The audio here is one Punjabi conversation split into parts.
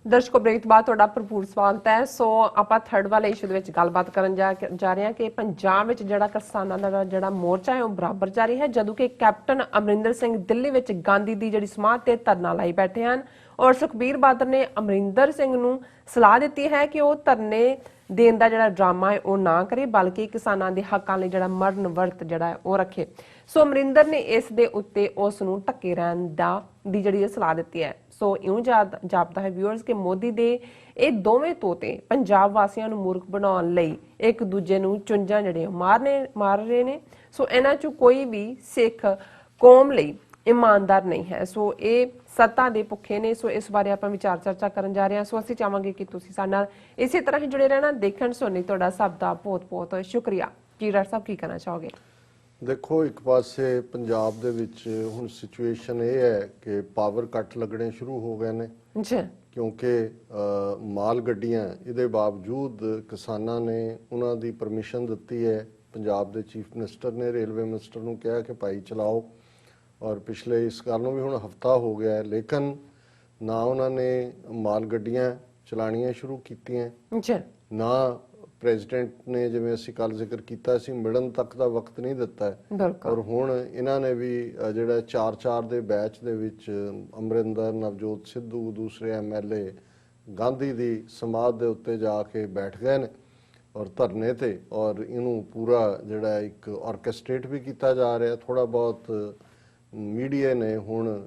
ਦਰਸ਼ਕੋ ਬ੍ਰੇਕ ਤੋਂ ਬਾਅਦ ਤੁਹਾਡਾ ਭਰਪੂਰ ਸਵਾਗਤ ਹੈ। ਸੋ ਆਪਾਂ ਥਰਡ ਵਾਲੇ ਇਸ਼ੂ ਦੇ ਵਿੱਚ ਗੱਲਬਾਤ ਕਰਨ ਜਾ ਰਹੇ ਹਾਂ ਕਿ ਪੰਜਾਬ ਵਿੱਚ ਜਿਹੜਾ ਕਿਸਾਨਾਂ ਦਾ ਜਿਹੜਾ ਮੋਰਚਾ ਹੈ ਉਹ ਬਰਾਬਰ ਜਾਰੀ ਹੈ, ਜਦੋਂ ਕਿ ਕੈਪਟਨ ਅਮਰਿੰਦਰ ਸਿੰਘ ਦਿੱਲੀ ਵਿੱਚ ਗਾਂਧੀ ਦੀ ਜਿਹੜੀ ਸਮਾਧ ਤੇ ਧਰਨਾ ਲਾਈ ਬੈਠੇ ਹਨ ਔਰ ਸੁਖਬੀਰ ਬਾਦਲ ਨੇ ਅਮਰਿੰਦਰ ਸਿੰਘ ਨੂੰ ਸਲਾਹ ਦਿੱਤੀ ਹੈ ਕਿ ਉਹ ਧਰਨੇ ਦੇਣ ਦਾ ਜਿਹੜਾ ਡਰਾਮਾ ਹੈ ਉਹ ਨਾ ਕਰੇ, ਬਲਕਿ ਕਿਸਾਨਾਂ ਦੇ ਹੱਕਾਂ ਲਈ ਜਿਹੜਾ ਮਰਨ ਵਰਤ ਜਿਹੜਾ ਉਹ ਰੱਖੇ। ਸੋ ਅਮਰਿੰਦਰ ਨੇ ਇਸ ਦੇ ਉੱਤੇ ਉਸ ਨੂੰ ਢੱਕੇ ਰਹਿਣ ਦੀ ਜਿਹੜੀ ਸਲਾਹ ਦਿੱਤੀ ਹੈ। ਸੋ ਇਉਂ ਜਾਪਦਾ ਹੈ ਵਿਊਅਰਸ ਕਿ ਮੋਦੀ ਦੇ ਇਹ ਦੋਵੇਂ ਤੋਤੇ ਪੰਜਾਬ ਵਾਸੀਆਂ ਨੂੰ ਮੂਰਖ ਬਣਾਉਣ ਲਈ ਇੱਕ ਦੂਜੇ ਨੂੰ ਚੁੰਝਾਂ ਜਿਹੜੇ ਮਾਰ ਰਹੇ ਨੇ। ਸੋ ਇਹਨਾਂ ਚੋਂ ਕੋਈ ਵੀ ਸਿੱਖ ਕੌਮ ਲਈ ਇਮਾਨਦਾਰ ਨਹੀਂ ਹੈ। ਸੋ ਇਹ ਸੱਤਾ ਦੇ ਭੁੱਖੇ ਨੇ। ਸੋ ਇਸ ਬਾਰੇ ਆਪਾਂ ਵਿਚਾਰ ਚਰਚਾ ਕਰਨ ਜਾ ਰਹੇ ਹਾਂ। ਸੋ ਅਸੀਂ ਚਾਹਾਂਗੇ ਕਿ ਤੁਸੀਂ ਸਾਡੇ ਨਾਲ ਇਸੇ ਤਰ੍ਹਾਂ ਹੀ ਜੁੜੇ ਰਹਿਣਾ। ਦੇਖਣ ਸੁਣਨ ਤੁਹਾਡਾ ਸਭ ਦਾ ਬਹੁਤ ਬਹੁਤ ਸ਼ੁਕਰੀਆ। ਜੀ ਡਾਕਟਰ ਸਾਹਿਬ ਕੀ ਕਹਿਣਾ ਚਾਹੋਗੇ? ਦੇਖੋ, ਇੱਕ ਪਾਸੇ ਪੰਜਾਬ ਦੇ ਵਿੱਚ ਹੁਣ ਸਿਚੁਏਸ਼ਨ ਇਹ ਹੈ ਕਿ ਪਾਵਰ ਕੱਟ ਲੱਗਣੇ ਸ਼ੁਰੂ ਹੋ ਗਏ ਨੇ ਕਿਉਂਕਿ ਮਾਲ ਗੱਡੀਆਂ ਇਹਦੇ ਬਾਵਜੂਦ ਕਿਸਾਨਾਂ ਨੇ ਉਹਨਾਂ ਦੀ ਪਰਮਿਸ਼ਨ ਦਿੱਤੀ ਹੈ। ਪੰਜਾਬ ਦੇ ਚੀਫ ਮਿਨਿਸਟਰ ਨੇ ਰੇਲਵੇ ਮਿਨਿਸਟਰ ਨੂੰ ਕਿਹਾ ਕਿ ਭਾਈ ਚਲਾਓ, ਔਰ ਪਿਛਲੇ ਇਸ ਗੱਲ ਨੂੰ ਵੀ ਹੁਣ ਹਫਤਾ ਹੋ ਗਿਆ ਹੈ, ਲੇਕਿਨ ਨਾ ਉਹਨਾਂ ਨੇ ਮਾਲ ਗੱਡੀਆਂ ਚਲਾਉਣੀਆਂ ਸ਼ੁਰੂ ਕੀਤੀਆਂ, ਨਾ ਪ੍ਰੈਜ਼ੀਡੈਂਟ ਨੇ ਜਿਵੇਂ ਅਸੀਂ ਕੱਲ ਜ਼ਿਕਰ ਕੀਤਾ ਸੀ ਮਿਲਣ ਤੱਕ ਦਾ ਵਕਤ ਨਹੀਂ ਦਿੱਤਾ। ਔਰ ਹੁਣ ਇਹਨਾਂ ਨੇ ਵੀ ਜਿਹੜਾ 4-4 ਦੇ ਬੈਚ ਦੇ ਵਿੱਚ ਅਮਰਿੰਦਰ, ਨਵਜੋਤ ਸਿੱਧੂ, ਦੂਸਰੇ MLA ਗਾਂਧੀ ਦੀ ਸਮਾਧ ਦੇ ਉੱਤੇ ਜਾ ਕੇ ਬੈਠ ਗਏ ਨੇ ਔਰ ਧਰਨੇ ਤੇ, ਔਰ ਇਹਨੂੰ ਪੂਰਾ ਜਿਹੜਾ ਇੱਕ ਆਰਕੈਸਟ੍ਰੇਟ ਵੀ ਕੀਤਾ ਜਾ ਰਿਹਾ। ਥੋੜਾ ਬਹੁਤ ਮੀਡੀਆ ਨੇ ਹੁਣ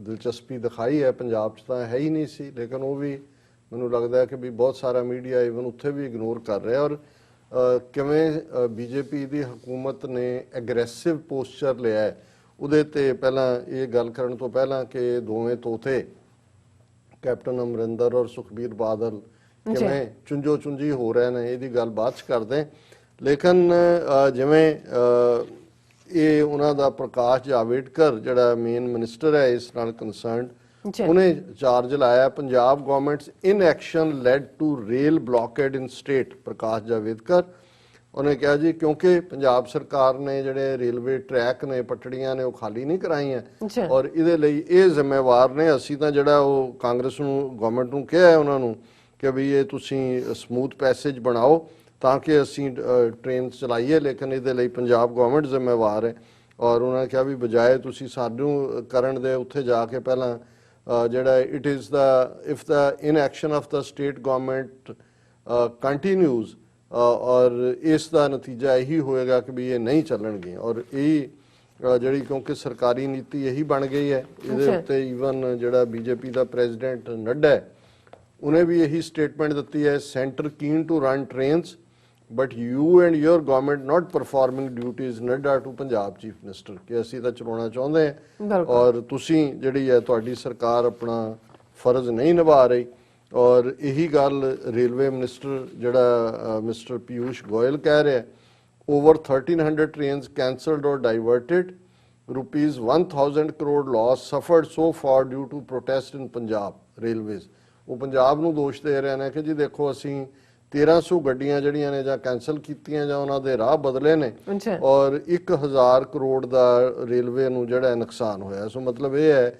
ਦਿਲਚਸਪੀ ਦਿਖਾਈ ਹੈ, ਪੰਜਾਬ 'ਚ ਤਾਂ ਹੈ ਹੀ ਨਹੀਂ ਸੀ, ਲੇਕਿਨ ਉਹ ਵੀ ਮੈਨੂੰ ਲੱਗਦਾ ਹੈ ਕਿ ਵੀ ਬਹੁਤ ਸਾਰਾ ਮੀਡੀਆ ਈਵਨ ਉੱਥੇ ਵੀ ਇਗਨੋਰ ਕਰ ਰਿਹਾ। ਔਰ ਕਿਵੇਂ ਬੀਜੇਪੀ ਦੀ ਹਕੂਮਤ ਨੇ ਐਗਰੈਸਿਵ ਪੋਸਚਰ ਲਿਆ ਹੈ, ਉਹਦੇ ਤੇ ਪਹਿਲਾਂ ਇਹ ਗੱਲ ਕਰਨ ਤੋਂ ਪਹਿਲਾਂ ਕਿ ਦੋਵੇਂ ਤੋਤੇ ਕੈਪਟਨ ਅਮਰਿੰਦਰ ਔਰ ਸੁਖਬੀਰ ਬਾਦਲ ਕਿਵੇਂ ਚੁੰਝੋ ਚੁੰਝੀ ਹੋ ਰਹੇ ਨੇ, ਇਹਦੀ ਗੱਲ ਬਾਅਦ 'ਚ ਕਰਦੇ। ਲੇਕਿਨ ਜਿਵੇਂ ਇਹ ਉਹਨਾਂ ਦਾ ਪ੍ਰਕਾਸ਼ ਜਾਵੜੇਕਰ ਜਿਹੜਾ ਮੇਨ ਮਿਨਿਸਟਰ ਹੈ ਇਸ ਨਾਲ ਕੰਸਰਨਡ, ਉਹਨੇ ਚਾਰਜ ਲਾਇਆ Punjab government's inaction led to rail blockade in state. Prakash Javadekar ਉਹਨੇ ਕਿਹਾ ਜੀ ਕਿਉਂਕਿ ਪੰਜਾਬ ਸਰਕਾਰ ਨੇ ਜਿਹੜੇ ਰੇਲਵੇ ਟਰੈਕ ਨੇ, ਪਟੜੀਆਂ ਨੇ, ਉਹ ਖਾਲੀ ਨਹੀਂ ਕਰਾਈਆਂ ਔਰ ਇਹਦੇ ਲਈ ਇਹ ਜ਼ਿੰਮੇਵਾਰ ਨੇ। ਅਸੀਂ ਤਾਂ ਜਿਹੜਾ ਉਹ ਕਾਂਗਰਸ ਨੂੰ, ਗਵਰਨਮੈਂਟ ਨੂੰ ਕਿਹਾ ਹੈ ਉਹਨਾਂ ਨੂੰ ਕਿ ਵੀ ਇਹ ਤੁਸੀਂ ਸਮੂਥ ਪੈਸੇਜ ਬਣਾਓ ਤਾਂ ਕਿ ਅਸੀਂ ਟ੍ਰੇਨ ਚਲਾਈਏ, ਲੇਕਿਨ ਇਹਦੇ ਲਈ ਪੰਜਾਬ ਗਵਰਨਮੈਂਟ ਜ਼ਿੰਮੇਵਾਰ ਹੈ। ਔਰ ਉਹਨਾਂ ਨੇ ਕਿਹਾ ਵੀ ਬਜਾਏ ਤੁਸੀਂ ਸਾਨੂੰ ਕਰਨ ਦੇ ਉੱਥੇ ਜਾ ਕੇ ਪਹਿਲਾਂ ਜਿਹੜਾ it is that if the inaction of the state government continues ਔਰ ਇਸ ਦਾ ਨਤੀਜਾ ਇਹੀ ਹੋਏਗਾ ਕਿ ਵੀ ਇਹ ਨਹੀਂ ਚੱਲਣਗੇ। ਔਰ ਇਹ ਜਿਹੜੀ ਕਿਉਂਕਿ ਸਰਕਾਰੀ ਨੀਤੀ ਇਹੀ ਬਣ ਗਈ ਹੈ, ਇਹਦੇ ਉੱਤੇ ਈਵਨ ਜਿਹੜਾ ਬੀਜੇਪੀ ਦਾ ਪ੍ਰੈਜ਼ੀਡੈਂਟ ਨੱਡਾ ਉਹਨੇ ਵੀ ਇਹੀ ਸਟੇਟਮੈਂਟ ਦਿੱਤੀ ਹੈ, centre keen to run trains but you and your government not performing duties Nadda to Punjab chief minister, ਕਿ ਅਸੀਂ ਤਾਂ ਚਲਾਉਣਾ ਚਾਹੁੰਦੇ ਹਾਂ ਔਰ ਤੁਸੀਂ ਜਿਹੜੀ ਹੈ ਤੁਹਾਡੀ ਸਰਕਾਰ ਆਪਣਾ ਫਰਜ਼ ਨਹੀਂ ਨਿਭਾ ਰਹੀ। ਔਰ ਇਹੀ ਗੱਲ ਰੇਲਵੇ ਮਿਨਿਸਟਰ ਜਿਹੜਾ ਮਿਸਟਰ ਪੀਯੂਸ਼ ਗੋਇਲ ਕਹਿ ਰਿਹਾ, ਓਵਰ 1300 ਟ੍ਰੇਨਸ ਕੈਂਸਲਡ ਔਰ ਡਾਇਵਰਟਿਡ, rupees 1000 crore loss suffered so far due to protest in Punjab Railways। ਉਹ ਪੰਜਾਬ ਨੂੰ ਦੋਸ਼ ਦੇ ਰਹੇ ਨੇ ਕਿ ਜੀ ਦੇਖੋ ਅਸੀਂ 1300 ਗੱਡੀਆਂ ਜਿਹੜੀਆਂ ਨੇ ਜਾਂ ਕੈਂਸਲ ਕੀਤੀਆਂ ਜਾਂ ਉਹਨਾਂ ਦੇ ਰਾਹ ਬਦਲੇ ਨੇ ਔਰ 1000 ਕਰੋੜ ਦਾ ਰੇਲਵੇ ਨੂੰ ਜਿਹੜਾ ਨੁਕਸਾਨ ਹੋਇਆ। ਸੋ ਮਤਲਬ ਇਹ ਹੈ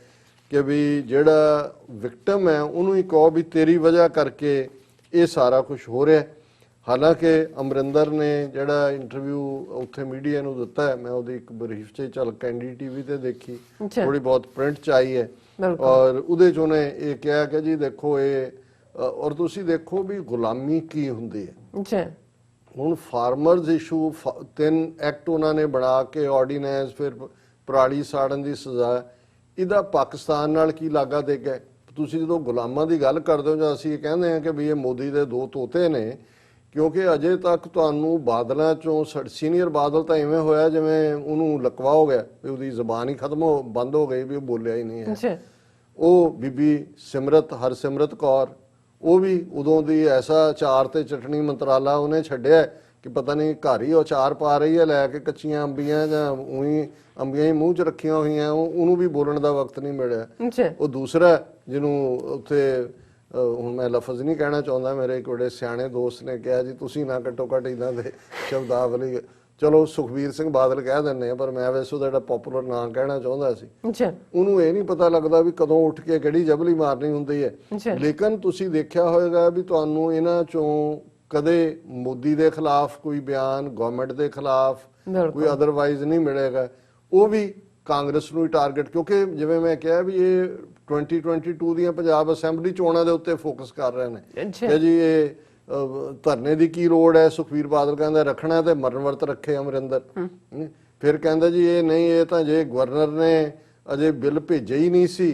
ਕਿ ਵੀ ਜਿਹੜਾ ਵਿਕਟਮ ਹੈ ਉਹਨੂੰ ਹੀ ਕਹੋ ਵੀ ਤੇਰੀ ਵਜ੍ਹਾ ਕਰਕੇ ਇਹ ਸਾਰਾ ਕੁਝ ਹੋ ਰਿਹਾ। ਹਾਲਾਂਕਿ ਅਮਰਿੰਦਰ ਨੇ ਜਿਹੜਾ ਇੰਟਰਵਿਊ ਉੱਥੇ ਮੀਡੀਆ ਨੂੰ ਦਿੱਤਾ ਹੈ, ਮੈਂ ਉਹਦੀ ਇੱਕ ਬਰੀਫ 'ਚ ਚੱਲ ਕੈਂਡੀ TV ਤੇ ਦੇਖੀ, ਥੋੜੀ ਬਹੁਤ ਪ੍ਰਿੰਟ 'ਚ ਆਈ ਹੈ ਔਰ ਉਹਦੇ 'ਚ ਉਹਨੇ ਇਹ ਕਿਹਾ ਕਿ ਜੀ ਦੇਖੋ ਇਹ ਔਰ ਤੁਸੀਂ ਦੇਖੋ ਵੀ ਗੁਲਾਮੀ ਕੀ ਹੁੰਦੀ ਹੈ। ਹੁਣ ਫਾਰਮਰਜ਼ ਇਸ਼ੂ 3 ਐਕਟ ਉਹਨਾਂ ਨੇ ਬਣਾ ਕੇ ਆਰਡੀਨੈਂਸ, ਫਿਰ ਪਰਾਲੀ ਸਾੜਨ ਦੀ ਸਜ਼ਾ, ਇਹਦਾ ਪਾਕਿਸਤਾਨ ਨਾਲ ਕੀ ਲਾਗਾ ਦੇ ਗਏ। ਤੁਸੀਂ ਜਦੋਂ ਗੁਲਾਮਾਂ ਦੀ ਗੱਲ ਕਰਦੇ ਹੋ ਜਾਂ ਅਸੀਂ ਇਹ ਕਹਿੰਦੇ ਹਾਂ ਕਿ ਵੀ ਇਹ ਮੋਦੀ ਦੇ ਦੋ ਤੋਤੇ ਨੇ, ਕਿਉਂਕਿ ਅਜੇ ਤੱਕ ਤੁਹਾਨੂੰ ਬਾਦਲਾਂ ਚੋਂ ਸੀਨੀਅਰ ਬਾਦਲ ਤਾਂ ਇਵੇਂ ਹੋਇਆ ਜਿਵੇਂ ਉਹਨੂੰ ਲਕਵਾ ਹੋ ਗਿਆ, ਵੀ ਉਹਦੀ ਜ਼ਬਾਨ ਹੀ ਖਤਮ ਬੰਦ ਹੋ ਗਈ, ਵੀ ਉਹ ਬੋਲਿਆ ਹੀ ਨਹੀਂ ਹੈ। ਉਹ ਬੀਬੀ ਹਰਸਿਮਰਤ ਕੌਰ, ਉਹ ਵੀ ਉਦੋਂ ਦੀ ਐਸਾ ਅਚਾਰ ਤੇ ਚਟਣੀ ਮੰਤਰਾਲਾ ਉਹਨੇ ਛੱਡਿਆ ਕਿ ਪਤਾ ਨਹੀਂ ਘਰ ਹੀ ਅਚਾਰ ਪਾ ਰਹੀ ਹੈ ਲੈ ਕੇ ਕੱਚੀਆਂ ਅੰਬੀਆਂ ਜਾਂ ਉਹੀ ਅੰਬੀਆਂ ਹੀ ਮੂੰਹ 'ਚ ਰੱਖੀਆਂ ਹੋਈਆਂ, ਉਹਨੂੰ ਵੀ ਬੋਲਣ ਦਾ ਵਕਤ ਨਹੀਂ ਮਿਲਿਆ। ਉਹ ਦੂਸਰਾ ਜਿਹਨੂੰ ਉੱਥੇ ਹੁਣ ਮੈਂ ਲਫ਼ਜ਼ ਨਹੀਂ ਕਹਿਣਾ ਚਾਹੁੰਦਾ, ਮੇਰੇ ਇੱਕ ਬੜੇ ਸਿਆਣੇ ਦੋਸਤ ਨੇ ਕਿਹਾ ਜੀ ਤੁਸੀਂ ਨਾ ਘੱਟੋ ਘੱਟ ਇੱਦਾਂ ਦੇ ਸ਼ਬਦਾਵਲੀ ਚਲੋ ਸੁਖਬੀਰ ਸਿੰਘ ਬਾਦਲ ਕਹਿ ਦਿੰਦੇ ਆ, ਪਰ ਮੈਂ ਵੈਸੇ ਉਹਦਾ ਜਿਹੜਾ ਪਪੂਲਰ ਨਾਂ ਕਹਿਣਾ ਚਾਹੁੰਦਾ ਸੀ, ਉਹਨੂੰ ਇਹ ਨਹੀਂ ਪਤਾ ਲੱਗਦਾ ਵੀ ਕਦੋਂ ਉੱਠ ਕੇ ਕਿਹੜੀ ਜਬਲੀ ਮਾਰਨੀ ਹੁੰਦੀ ਹੈ। ਲੇਕਿਨ ਤੁਸੀਂ ਦੇਖਿਆ ਹੋਵੇਗਾ ਵੀ ਤੁਹਾਨੂੰ ਇਹਨਾਂ ਚੋਂ ਕਦੇ ਮੋਦੀ ਦੇ ਖਿਲਾਫ ਕੋਈ ਬਿਆਨ, ਗਵਰਨਮੈਂਟ ਦੇ ਖਿਲਾਫ ਕੋਈ ਅਦਰਵਾਈਜ਼ ਨਹੀਂ ਮਿਲੇਗਾ। ਉਹ ਵੀ ਕਾਂਗਰਸ ਨੂੰ ਹੀ ਟਾਰਗੇਟ, ਕਿਉਂਕਿ ਜਿਵੇਂ ਮੈਂ ਕਿਹਾ ਵੀ ਇਹ 2022 ਦੀਆਂ ਪੰਜਾਬ ਅਸੈਂਬਲੀ ਚੋਣਾਂ ਦੇ ਉੱਤੇ ਫੋਕਸ ਕਰ ਰਹੇ ਨੇ ਕਿ ਜੀ ਇਹ ਧਰਨੇ ਦੀ ਕੀ ਲੋੜ ਹੈ। ਸੁਖਬੀਰ ਬਾਦਲ ਕਹਿੰਦਾ ਰੱਖਣਾ ਤੇ ਮਰਨ ਵਰਤ ਰੱਖੇ ਅਮਰਿੰਦਰ। ਫਿਰ ਕਹਿੰਦਾ ਜੀ ਇਹ ਨਹੀਂ, ਇਹ ਤਾਂ ਜੇ ਗਵਰਨਰ ਨੇ ਅਜੇ ਬਿੱਲ ਭੇਜਿਆ ਹੀ ਨਹੀਂ ਸੀ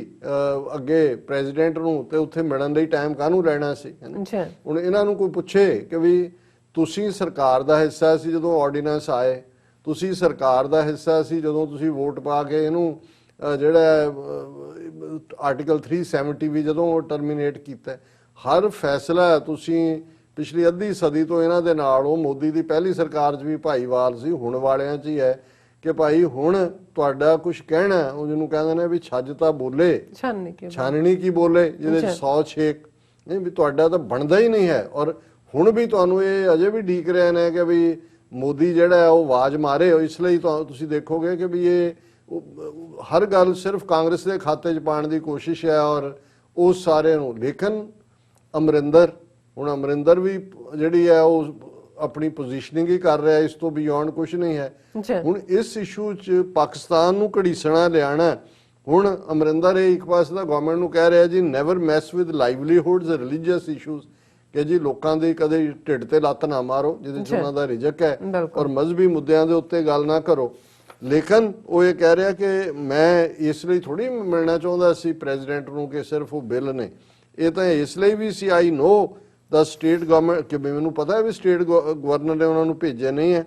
ਅੱਗੇ ਪ੍ਰੈਜ਼ੀਡੈਂਟ ਨੂੰ, ਤੇ ਉੱਥੇ ਮਿਲਣ ਲਈ ਟਾਈਮ ਕਾਹਨੂੰ ਲੈਣਾ ਸੀ। ਹੁਣ ਇਹਨਾਂ ਨੂੰ ਕੋਈ ਪੁੱਛੇ ਕਿ ਵੀ ਤੁਸੀਂ ਸਰਕਾਰ ਦਾ ਹਿੱਸਾ ਸੀ ਜਦੋਂ ਆਰਡੀਨੈਂਸ ਆਏ, ਤੁਸੀਂ ਸਰਕਾਰ ਦਾ ਹਿੱਸਾ ਸੀ ਜਦੋਂ ਤੁਸੀਂ ਵੋਟ ਪਾ ਕੇ ਇਹਨੂੰ ਜਿਹੜਾ ਆਰਟੀਕਲ 370 ਵੀ ਜਦੋਂ ਟਰਮੀਨੇਟ ਕੀਤਾ। ਹਰ ਫੈਸਲਾ ਤੁਸੀਂ ਪਿਛਲੀ ਅੱਧੀ ਸਦੀ ਤੋਂ ਇਹਨਾਂ ਦੇ ਨਾਲ, ਉਹ ਮੋਦੀ ਦੀ ਪਹਿਲੀ ਸਰਕਾਰ 'ਚ ਵੀ ਭਾਈਵਾਲ ਸੀ, ਹੁਣ ਵਾਲਿਆਂ 'ਚ ਹੀ ਹੈ ਕਿ ਭਾਈ ਹੁਣ ਤੁਹਾਡਾ ਕੁਝ ਕਹਿਣਾ, ਉਹ ਜਿਹਨੂੰ ਕਹਿੰਦੇ ਨੇ ਵੀ ਛੱਜ ਤਾਂ ਬੋਲੇ ਛਾਨਣੀ ਕੀ ਬੋਲੇ, ਜਿਹਦੇ 'ਚ 100 ਛੇਕ ਨਹੀਂ, ਵੀ ਤੁਹਾਡਾ ਤਾਂ ਬਣਦਾ ਹੀ ਨਹੀਂ ਹੈ। ਔਰ ਹੁਣ ਵੀ ਤੁਹਾਨੂੰ ਇਹ ਅਜੇ ਵੀ ਡੀਕ ਰਹੇ ਨੇ ਕਿ ਵੀ ਮੋਦੀ ਜਿਹੜਾ ਉਹ ਆਵਾਜ਼ ਮਾਰੇ। ਇਸ ਲਈ ਤੁਸੀਂ ਦੇਖੋਗੇ ਕਿ ਵੀ ਇਹ ਹਰ ਗੱਲ ਸਿਰਫ ਕਾਂਗਰਸ ਦੇ ਖਾਤੇ 'ਚ ਪਾਉਣ ਦੀ ਕੋਸ਼ਿਸ਼ ਹੈ ਔਰ ਉਹ ਸਾਰੇ ਨੂੰ। ਲੇਕਿਨ ਅਮਰਿੰਦਰ, ਹੁਣ ਅਮਰਿੰਦਰ ਵੀ ਜਿਹੜੀ ਹੈ ਉਹ ਆਪਣੀ ਪੋਜੀਸ਼ਨਿੰਗ ਹੀ ਕਰ ਰਿਹਾ, ਇਸ ਤੋਂ ਬਿਯੋਂਡ ਕੁਝ ਨਹੀਂ ਹੈ। ਹੁਣ ਇਸ ਇਸ਼ੂ 'ਚ ਪਾਕਿਸਤਾਨ ਨੂੰ ਘੜੀਸਣਾ ਲਿਆਣਾ। ਹੁਣ ਅਮਰਿੰਦਰ ਇਹ ਇੱਕ ਪਾਸੇ ਦਾ ਗਵਰਨਮੈਂਟ ਨੂੰ ਕਹਿ ਰਿਹਾ ਜੀ never mess with livelihoods religious issues, ਕਿ ਜੀ ਲੋਕਾਂ ਦੇ ਕਦੇ ਢਿੱਡ ਤੇ ਲੱਤ ਨਾ ਮਾਰੋ ਜਿਹਦੇ 'ਚ ਉਹਨਾਂ ਦਾ ਰਿਜ਼ਕ ਹੈ, ਔਰ ਮਜ਼ਹਬੀ ਮੁੱਦਿਆਂ ਦੇ ਉੱਤੇ ਗੱਲ ਨਾ ਕਰੋ। ਲੇਕਿਨ ਉਹ ਇਹ ਕਹਿ ਰਿਹਾ ਕਿ ਮੈਂ ਇਸ ਲਈ ਥੋੜੀ ਮਿਲਣਾ ਚਾਹੁੰਦਾ ਸੀ ਪ੍ਰੈਜ਼ੀਡੈਂਟ ਨੂੰ ਕਿ ਸਿਰਫ ਉਹ ਬਿੱਲ ਨੇ, ਇਹ ਤਾਂ ਇਸ ਲਈ ਵੀ ਸੀ ਆਈ ਨੋ ਦਾ ਸਟੇਟ ਗਵਰਨਮੈਂਟ, ਕਿ ਮੈਨੂੰ ਪਤਾ ਹੈ ਵੀ ਸਟੇਟ ਗਵਰਨਰ ਨੇ ਉਹਨਾਂ ਨੂੰ ਭੇਜਿਆ ਨਹੀਂ ਹੈ।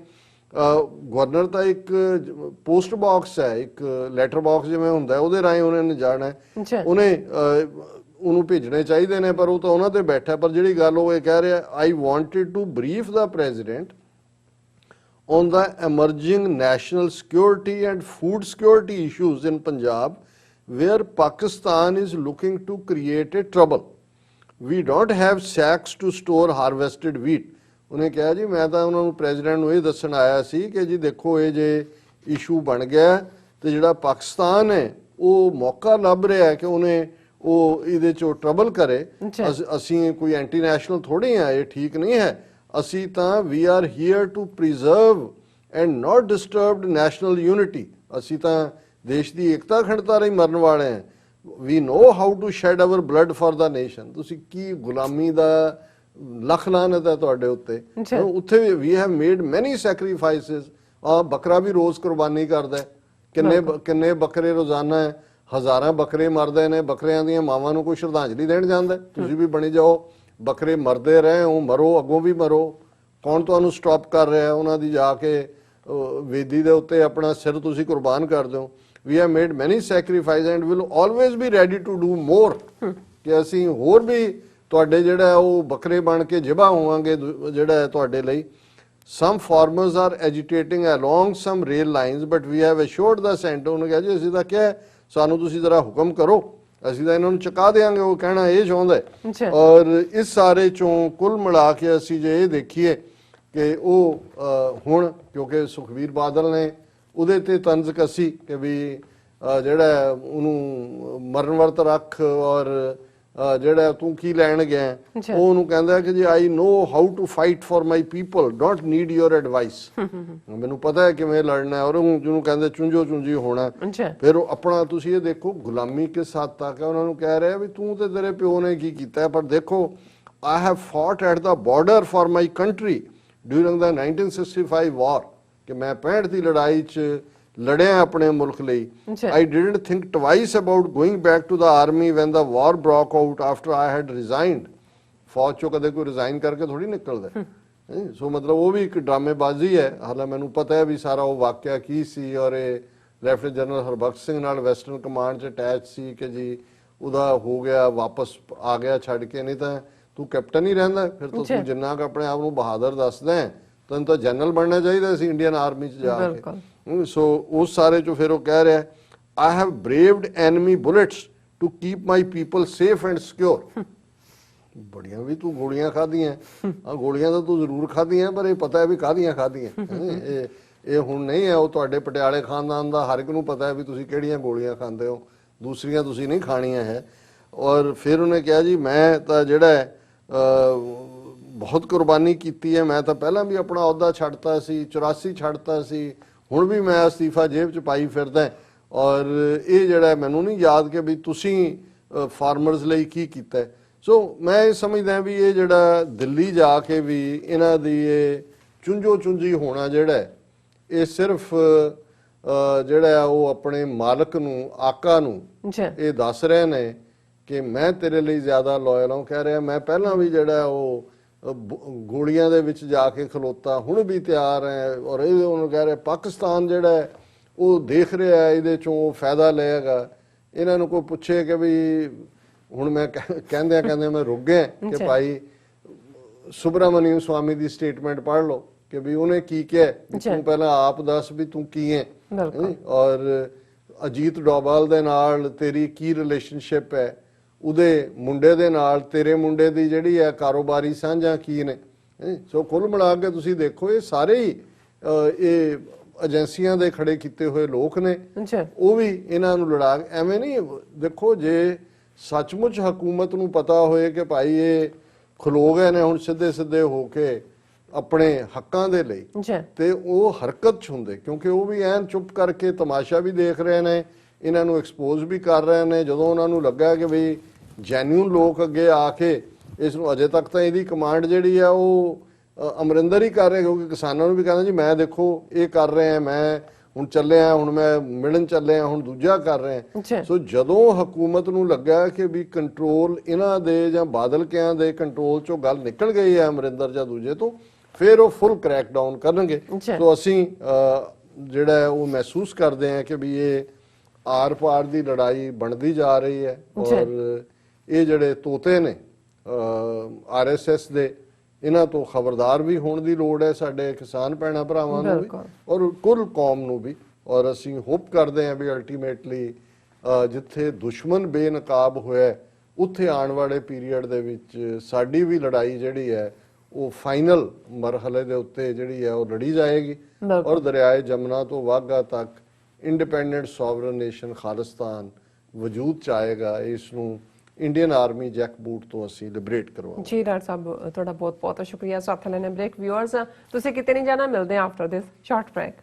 ਗਵਰਨਰ ਤਾਂ ਇੱਕ ਪੋਸਟ ਬਾਕਸ ਹੈ, ਇੱਕ ਲੈਟਰ ਬਾਕਸ ਜਿਵੇਂ ਹੁੰਦਾ ਉਹਦੇ ਰਾਹੀਂ ਉਹਨਾਂ ਨੇ ਜਾਣਾ ਹੈ, ਉਹਨੂੰ ਭੇਜਣੇ ਚਾਹੀਦੇ ਨੇ, ਪਰ ਉਹ ਤਾਂ ਉਹਨਾਂ ਤੇ ਬੈਠਾ। ਪਰ ਜਿਹੜੀ ਗੱਲ ਉਹ ਇਹ ਕਹਿ ਰਿਹਾ, I wanted to brief the president on the emerging national security and food security issues in Punjab where Pakistan is looking to create a trouble. We don't have sacks to store harvested wheat. ਉਹਨੇ ਕਿਹਾ ਜੀ ਮੈਂ ਤਾਂ ਉਹਨਾਂ ਨੂੰ ਪ੍ਰੈਜ਼ੀਡੈਂਟ ਨੂੰ ਇਹ ਦੱਸਣ ਆਇਆ ਸੀ ਕਿ ਜੀ ਦੇਖੋ ਇਹ ਜੇ ਇਸ਼ੂ ਬਣ ਗਿਆ ਤੇ ਜਿਹੜਾ ਪਾਕਿਸਤਾਨ ਹੈ ਉਹ ਮੌਕਾ ਲੱਭ ਰਿਹਾ ਹੈ ਕਿ ਉਹਨੇ ਉਹ ਇਹਦੇ 'ਚੋਂ ਟਰਬਲ ਕਰੇ। ਅਸੀਂ ਕੋਈ ਐਂਟੀ ਨੈਸ਼ਨਲ ਥੋੜ੍ਹੇ ਹਾਂ, ਇਹ ਠੀਕ ਨਹੀਂ ਹੈ। ਅਸੀਂ ਤਾਂ we are here to preserve and not disturbed national unity, ਅਸੀਂ ਤਾਂ ਦੇਸ਼ ਦੀ ਏਕਤਾ ਅਖੰਡਤਾ ਲਈ ਮਰਨ ਵਾਲੇ ਹਾਂ। We know how to shed our blood for the nation. ਤੁਸੀਂ ਕੀ ਗੁਲਾਮੀ ਦਾ ਲੱਖ ਲਾਨਤ ਹੈ ਤੁਹਾਡੇ ਉੱਤੇ। ਉੱਥੇ ਵੀ ਹੈਵ ਮੇਡ ਮੈਨੀ ਸੈਕਰੀਫਾਈਸਿਸ। ਬੱਕਰਾ ਵੀ ਰੋਜ਼ ਕੁਰਬਾਨੀ ਕਰਦਾ, ਕਿੰਨੇ ਬੱਕਰੇ ਰੋਜ਼ਾਨਾ ਹੈ, ਹਜ਼ਾਰਾਂ ਬੱਕਰੇ ਮਰਦੇ ਨੇ। ਬੱਕਰਿਆਂ ਦੀਆਂ ਮਾਵਾਂ ਨੂੰ ਕੋਈ ਸ਼ਰਧਾਂਜਲੀ ਦੇਣ ਜਾਂਦਾ? ਤੁਸੀਂ ਵੀ ਬਣੀ ਜਾਓ, ਬੱਕਰੇ ਮਰਦੇ ਰਹੇ ਹੋ, ਮਰੋ, ਅੱਗੋਂ ਵੀ ਮਰੋ। ਕੌਣ ਤੁਹਾਨੂੰ ਸਟਾਪ ਕਰ ਰਿਹਾ? ਉਹਨਾਂ ਦੀ ਜਾ ਕੇ ਵੇਦੀ ਦੇ ਉੱਤੇ ਆਪਣਾ ਸਿਰ ਤੁਸੀਂ ਕੁਰਬਾਨ ਕਰ ਦਿਓ। We have made many sacrifices and will always be ready to do more, ਕਿ ਅਸੀਂ ਹੋਰ ਵੀ ਤੁਹਾਡੇ ਜਿਹੜਾ ਉਹ ਬੱਕਰੇ ਬਣ ਕੇ ਜਿਬਾ ਹੋਵਾਂਗੇ ਜਿਹੜਾ ਤੁਹਾਡੇ ਲਈ। Some farmers are agitating along some rail lines, but we have assured the center, ਉਹਨੇ ਕਿਹਾ ਜੀ ਅਸੀਂ ਤਾਂ ਕਿਹਾ ਸਾਨੂੰ ਤੁਸੀਂ ਜ਼ਰਾ ਹੁਕਮ ਕਰੋ, ਅਸੀਂ ਤਾਂ ਇਹਨਾਂ ਨੂੰ ਚੁਕਾ ਦੇਵਾਂਗੇ। ਉਹ ਕਹਿਣਾ ਇਹ ਚਾਹੁੰਦਾ ਹੈ। ਔਰ ਇਸ ਸਾਰੇ ਚੋਂ ਕੁੱਲ ਮਿਲਾ ਕੇ ਅਸੀਂ ਜੇ ਇਹ ਦੇਖੀਏ ਕਿ ਉਹ ਹੁਣ ਕਿਉਂਕਿ ਸੁਖਬੀਰ ਬਾਦਲ ਨੇ ਉਹਦੇ ਤੇ ਤੰਜ਼ ਕੱਸੀ ਕਿ ਵੀ ਜਿਹੜਾ ਉਹਨੂੰ ਮਰਨ ਵਰਤ ਰੱਖ ਔਰ ਜਿਹੜਾ ਤੂੰ ਕੀ ਲੈਣ ਗਿਆ, ਉਹ ਉਹਨੂੰ ਕਹਿੰਦਾ ਕਿ ਜੀ I know how to fight for my people, don't need your advice. ਮੈਨੂੰ ਪਤਾ ਹੈ ਕਿਵੇਂ ਲੜਨਾ ਹੈ। ਔਰ ਜਿਹਨੂੰ ਕਹਿੰਦੇ ਚੁੰਝੋ ਚੁੰਝੀ ਹੋਣਾ। ਫਿਰ ਉਹ ਆਪਣਾ ਤੁਸੀਂ ਇਹ ਦੇਖੋ ਗੁਲਾਮੀ ਕਿਸ ਹੱਦ ਤੱਕ ਹੈ। ਉਹਨਾਂ ਨੂੰ ਕਹਿ ਰਿਹਾ ਵੀ ਤੂੰ ਤੇ ਤੇਰੇ ਪਿਓ ਨੇ ਕੀ ਕੀਤਾ, ਪਰ ਦੇਖੋ I have fought at the border for my country during the 1965 war, ਕਿ ਮੈਂ 65 ਦੀ ਲੜਾਈ 'ਚ ਲੜਿਆ ਆਪਣੇ ਮੁਲਕ ਲਈ। I didn't think twice about going back to the army when the war broke out after I had resigned. ਫੌਜ 'ਚੋਂ ਕਦੇ ਕੋਈ ਰਿਜ਼ਾਈਨ ਕਰਕੇ ਥੋੜੀ ਨਿਕਲਦਾ। ਸੋ ਮਤਲਬ ਉਹ ਵੀ ਇੱਕ ਡਰਾਮੇਬਾਜ਼ੀ ਹੈ। ਹਾਲਾਂਕਿ ਮੈਨੂੰ ਪਤਾ ਹੈ ਵੀ ਸਾਰਾ ਉਹ ਵਾਕਿਆ ਕੀ ਸੀ ਔਰ ਇਹ ਲੈਫਟੀਨੈਂਟ ਜਨਰਲ ਹਰਬਖਸ਼ ਸਿੰਘ ਨਾਲ ਵੈਸਟਰਨ ਕਮਾਂਡ 'ਚ ਅਟੈਚ ਸੀ ਕਿ ਜੀ ਉਹਦਾ ਹੋ ਗਿਆ, ਵਾਪਸ ਆ ਗਿਆ ਛੱਡ ਕੇ, ਨਹੀਂ ਤਾਂ ਤੂੰ ਕੈਪਟਨ ਹੀ ਰਹਿੰਦਾ। ਫਿਰ ਤੂੰ ਜਿੰਨਾ ਕੁ ਆਪਣੇ ਆਪ ਨੂੰ ਬਹਾਦਰ ਦੱਸਦਾ ਤੈਨੂੰ ਤਾਂ ਜਨਰਲ ਬਣਨਾ ਚਾਹੀਦਾ ਸੀ ਇੰਡੀਅਨ ਆਰਮੀ 'ਚ ਜਾ ਕੇ। ਸੋ ਉਸ ਸਾਰੇ 'ਚੋਂ ਫਿਰ ਉਹ ਕਹਿ ਰਿਹਾ I have braved enemy bullets to keep my people safe and secure. ਬੜੀਆਂ ਵੀ ਤੂੰ ਗੋਲੀਆਂ ਖਾਧੀਆਂ, ਆ ਗੋਲੀਆਂ ਤਾਂ ਤੂੰ ਜ਼ਰੂਰ ਖਾਧੀਆਂ, ਪਰ ਇਹ ਪਤਾ ਹੈ ਵੀ ਕਾਹਦੀਆਂ ਖਾਧੀਆਂ। ਇਹ ਹੁਣ ਨਹੀਂ ਹੈ ਉਹ ਤੁਹਾਡੇ ਪਟਿਆਲੇ ਖਾਨਦਾਨ ਦਾ ਹਰ ਇੱਕ ਨੂੰ ਪਤਾ ਹੈ ਵੀ ਤੁਸੀਂ ਕਿਹੜੀਆਂ ਗੋਲੀਆਂ ਖਾਂਦੇ ਹੋ, ਦੂਸਰੀਆਂ ਤੁਸੀਂ ਨਹੀਂ ਖਾਣੀਆਂ ਹੈ। ਔਰ ਫਿਰ ਉਹਨੇ ਕਿਹਾ ਜੀ ਮੈਂ ਤਾਂ ਜਿਹੜਾ ਹੈ ਬਹੁਤ ਕੁਰਬਾਨੀ ਕੀਤੀ ਹੈ, ਮੈਂ ਤਾਂ ਪਹਿਲਾਂ ਵੀ ਆਪਣਾ ਅਹੁਦਾ ਛੱਡਤਾ ਸੀ, 84 ਛੱਡਤਾ ਸੀ, ਹੁਣ ਵੀ ਮੈਂ ਅਸਤੀਫਾ ਜੇਬ 'ਚ ਪਾਈ ਫਿਰਦਾ। ਔਰ ਇਹ ਜਿਹੜਾ ਮੈਨੂੰ ਨਹੀਂ ਯਾਦ ਕਿ ਵੀ ਤੁਸੀਂ ਫਾਰਮਰਸ ਲਈ ਕੀ ਕੀਤਾ। ਸੋ ਮੈਂ ਇਹ ਸਮਝਦਾ ਵੀ ਇਹ ਜਿਹੜਾ ਦਿੱਲੀ ਜਾ ਕੇ ਵੀ ਇਹਨਾਂ ਦੀ ਇਹ ਚੁੰਝੋ ਚੁੰਝੀ ਹੋਣਾ ਜਿਹੜਾ ਇਹ ਸਿਰਫ ਜਿਹੜਾ ਉਹ ਆਪਣੇ ਮਾਲਕ ਨੂੰ, ਆਕਾ ਨੂੰ ਇਹ ਦੱਸ ਰਹੇ ਨੇ ਕਿ ਮੈਂ ਤੇਰੇ ਲਈ ਜ਼ਿਆਦਾ ਲਾਇਲ ਹਾਂ। ਕਹਿ ਰਿਹਾ ਮੈਂ ਪਹਿਲਾਂ ਵੀ ਜਿਹੜਾ ਉਹ ਗੋਲੀਆਂ ਦੇ ਵਿੱਚ ਜਾ ਕੇ ਖਲੋਤਾ, ਹੁਣ ਵੀ ਤਿਆਰ ਹੈ। ਔਰ ਇਹ ਉਹਨੂੰ ਕਹਿ ਰਿਹਾ ਪਾਕਿਸਤਾਨ ਜਿਹੜਾ ਉਹ ਦੇਖ ਰਿਹਾ ਇਹਦੇ ਚੋਂ ਉਹ ਫਾਇਦਾ ਲਏਗਾ। ਇਹਨਾਂ ਨੂੰ ਕੋਈ ਪੁੱਛੇ ਕਿ ਵੀ ਹੁਣ ਮੈਂ ਕਹਿੰਦੇ ਮੈਂ ਰੁਕ ਗਿਆ ਕਿ ਭਾਈ ਸੁਬਰਾਮਨੀਅਮ ਸਵਾਮੀ ਦੀ ਸਟੇਟਮੈਂਟ ਪੜ੍ਹ ਲਓ ਕਿ ਵੀ ਉਹਨੇ ਕੀ ਕਿਹਾ, ਤੂੰ ਪਹਿਲਾਂ ਆਪ ਦੱਸ ਵੀ ਤੂੰ ਕੀ ਹੈ। ਔਰ ਅਜੀਤ ਡੋਭਾਲ ਦੇ ਨਾਲ ਤੇਰੀ ਕੀ ਰਿਲੇਸ਼ਨਸ਼ਿਪ ਹੈ, ਉਹਦੇ ਮੁੰਡੇ ਦੇ ਨਾਲ ਤੇਰੇ ਮੁੰਡੇ ਦੀ ਜਿਹੜੀ ਹੈ ਕਾਰੋਬਾਰੀ ਸਾਂਝਾਂ ਕੀ ਨੇ। ਸੋ ਕੁੱਲ ਮਿਲਾ ਕੇ ਤੁਸੀਂ ਦੇਖੋ ਇਹ ਸਾਰੇ ਹੀ ਇਹ ਏਜੰਸੀਆਂ ਦੇ ਖੜੇ ਕੀਤੇ ਹੋਏ ਲੋਕ ਨੇ, ਉਹ ਵੀ ਇਹਨਾਂ ਨੂੰ ਲੜਾ ਐਵੇਂ ਨਹੀਂ। ਦੇਖੋ ਜੇ ਸੱਚਮੁੱਚ ਹਕੂਮਤ ਨੂੰ ਪਤਾ ਹੋਏ ਕਿ ਭਾਈ ਇਹ ਖਲੋ ਗਏ ਨੇ ਹੁਣ ਸਿੱਧੇ ਸਿੱਧੇ ਹੋ ਕੇ ਆਪਣੇ ਹੱਕਾਂ ਦੇ ਲਈ, ਤੇ ਉਹ ਹਰਕਤ 'ਚ ਹੁੰਦੇ, ਕਿਉਂਕਿ ਉਹ ਵੀ ਐਨ ਚੁੱਪ ਕਰਕੇ ਤਮਾਸ਼ਾ ਵੀ ਦੇਖ ਰਹੇ ਨੇ, ਇਹਨਾਂ ਨੂੰ ਐਕਸਪੋਜ਼ ਵੀ ਕਰ ਰਹੇ ਨੇ। ਜਦੋਂ ਉਹਨਾਂ ਨੂੰ ਲੱਗਾ ਕਿ ਵੀ ਜੈਨੂਨ ਲੋਕ ਅੱਗੇ ਆ ਕੇ ਇਸ ਨੂੰ, ਅਜੇ ਤੱਕ ਤਾਂ ਇਹਦੀ ਕਮਾਂਡ ਜਿਹੜੀ ਆ ਉਹ ਅਮਰਿੰਦਰ ਹੀ ਕਰ ਰਿਹਾ, ਕਿਉਂਕਿ ਕਿਸਾਨਾਂ ਨੂੰ ਵੀ ਕਹਿੰਦਾ ਜੀ ਮੈਂ ਦੇਖੋ ਇਹ ਕਰ ਰਿਹਾ, ਮੈਂ ਹੁਣ ਚੱਲਿਆ, ਹੁਣ ਮੈਂ ਮਿਲਣ ਚੱਲਿਆ, ਹੁਣ ਦੂਜਾ ਕਰ ਰਿਹਾ। ਸੋ ਜਦੋਂ ਹਕੂਮਤ ਨੂੰ ਲੱਗਾ ਕਿ ਵੀ ਕੰਟਰੋਲ ਇਹਨਾਂ ਦੇ ਜਾਂ ਬਾਦਲ ਕਿਆਂ ਦੇ ਕੰਟਰੋਲ ਚੋਂ ਗੱਲ ਨਿਕਲ ਗਈ ਹੈ ਅਮਰਿੰਦਰ ਜਾਂ ਦੂਜੇ ਤੋਂ, ਫਿਰ ਉਹ ਫੁੱਲ ਕ੍ਰੈਕ ਡਾਊਨ ਕਰਨਗੇ। ਸੋ ਅਸੀਂ ਜਿਹੜਾ ਉਹ ਮਹਿਸੂਸ ਕਰਦੇ ਹਾਂ ਕਿ ਵੀ ਇਹ ਆਰ ਪਾਰ ਦੀ ਲੜਾਈ ਬਣਦੀ ਜਾ ਰਹੀ ਹੈ। ਔਰ ਇਹ ਜਿਹੜੇ ਤੋਤੇ ਨੇ RSS ਦੇ, ਇਹਨਾਂ ਤੋਂ ਖਬਰਦਾਰ ਵੀ ਹੋਣ ਦੀ ਲੋੜ ਹੈ ਸਾਡੇ ਕਿਸਾਨ ਭੈਣਾਂ ਭਰਾਵਾਂ ਨੂੰ ਵੀ ਔਰ ਕੁੱਲ ਕੌਮ ਨੂੰ ਵੀ। ਔਰ ਅਸੀਂ ਹੋਪ ਕਰਦੇ ਹਾਂ ਵੀ ਅਲਟੀਮੇਟਲੀ ਜਿੱਥੇ ਦੁਸ਼ਮਣ ਬੇਨਕਾਬ ਹੋਇਆ ਉੱਥੇ ਆਉਣ ਵਾਲੇ ਪੀਰੀਅਡ ਦੇ ਵਿੱਚ ਸਾਡੀ ਵੀ ਲੜਾਈ ਜਿਹੜੀ ਹੈ ਉਹ ਫਾਈਨਲ ਮਰਹਲੇ ਦੇ ਉੱਤੇ ਜਿਹੜੀ ਹੈ ਉਹ ਲੜੀ ਜਾਏਗੀ। ਔਰ ਦਰਿਆਏ ਜਮਨਾ ਤੋਂ ਵਾਘਾ ਤੱਕ ਇੰਡੀਪੈਂਡੈਂਟ ਸੋਵਰਨ ਨੇਸ਼ਨ ਖਾਲਿਸਤਾਨ ਵਜੂਦ ਚ ਆਏਗਾ। ਇਸ ਨੂੰ ਇੰਡੀਅਨ ਆਰਮੀ ਜੈਕ ਬੂਟ ਤੋਂ ਅਸੀਂ ਲਿਬਰੇਟ ਕਰਵਾਵਾਂਗੇ। ਜੀ ਡਾਕਟਰ ਸਾਹਿਬ ਤੁਹਾਡਾ ਬਹੁਤ ਬਹੁਤ ਸ਼ੁਕਰੀਆ। ਸਾਥ ਲੈਣੇ ਬ੍ਰੇਕ। ਵਿਊਅਰਸ ਤੁਸੀਂ ਕਿਤੇ ਨਹੀਂ ਜਾਣਾ, ਮਿਲਦੇ ਹਾਂ ਆਫਟਰ ਦਿਸ ਸ਼ਾਰਟ ਬ੍ਰੇਕ।